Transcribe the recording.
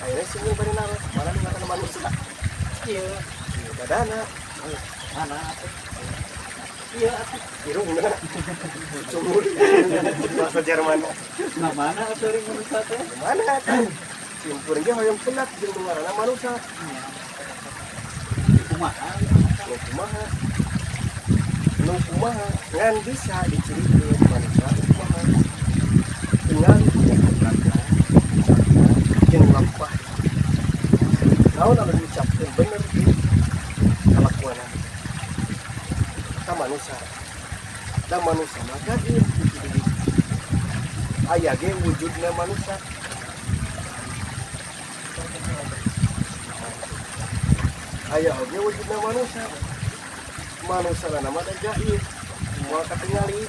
akhirnya sini bari naros malah ngata manusia Iya. dadana Mana atuh? Iya atuh. irungna sumur bahasa Jerman Nah mana atuh ring manusia teh? mana kan simpur ge hoyong pelat jeung ngaranna manusia Kumaha? nu kumaha nu kumaha ngan bisa dicirikeun manusia kumaha dengan jeung lampah naon anu diucapkeun bener di kalakuanan ka manusia dan manusia mah gadir aya ge wujudna manusia aya oge wujudna manusia manusia nama ada gaib mau ketinggali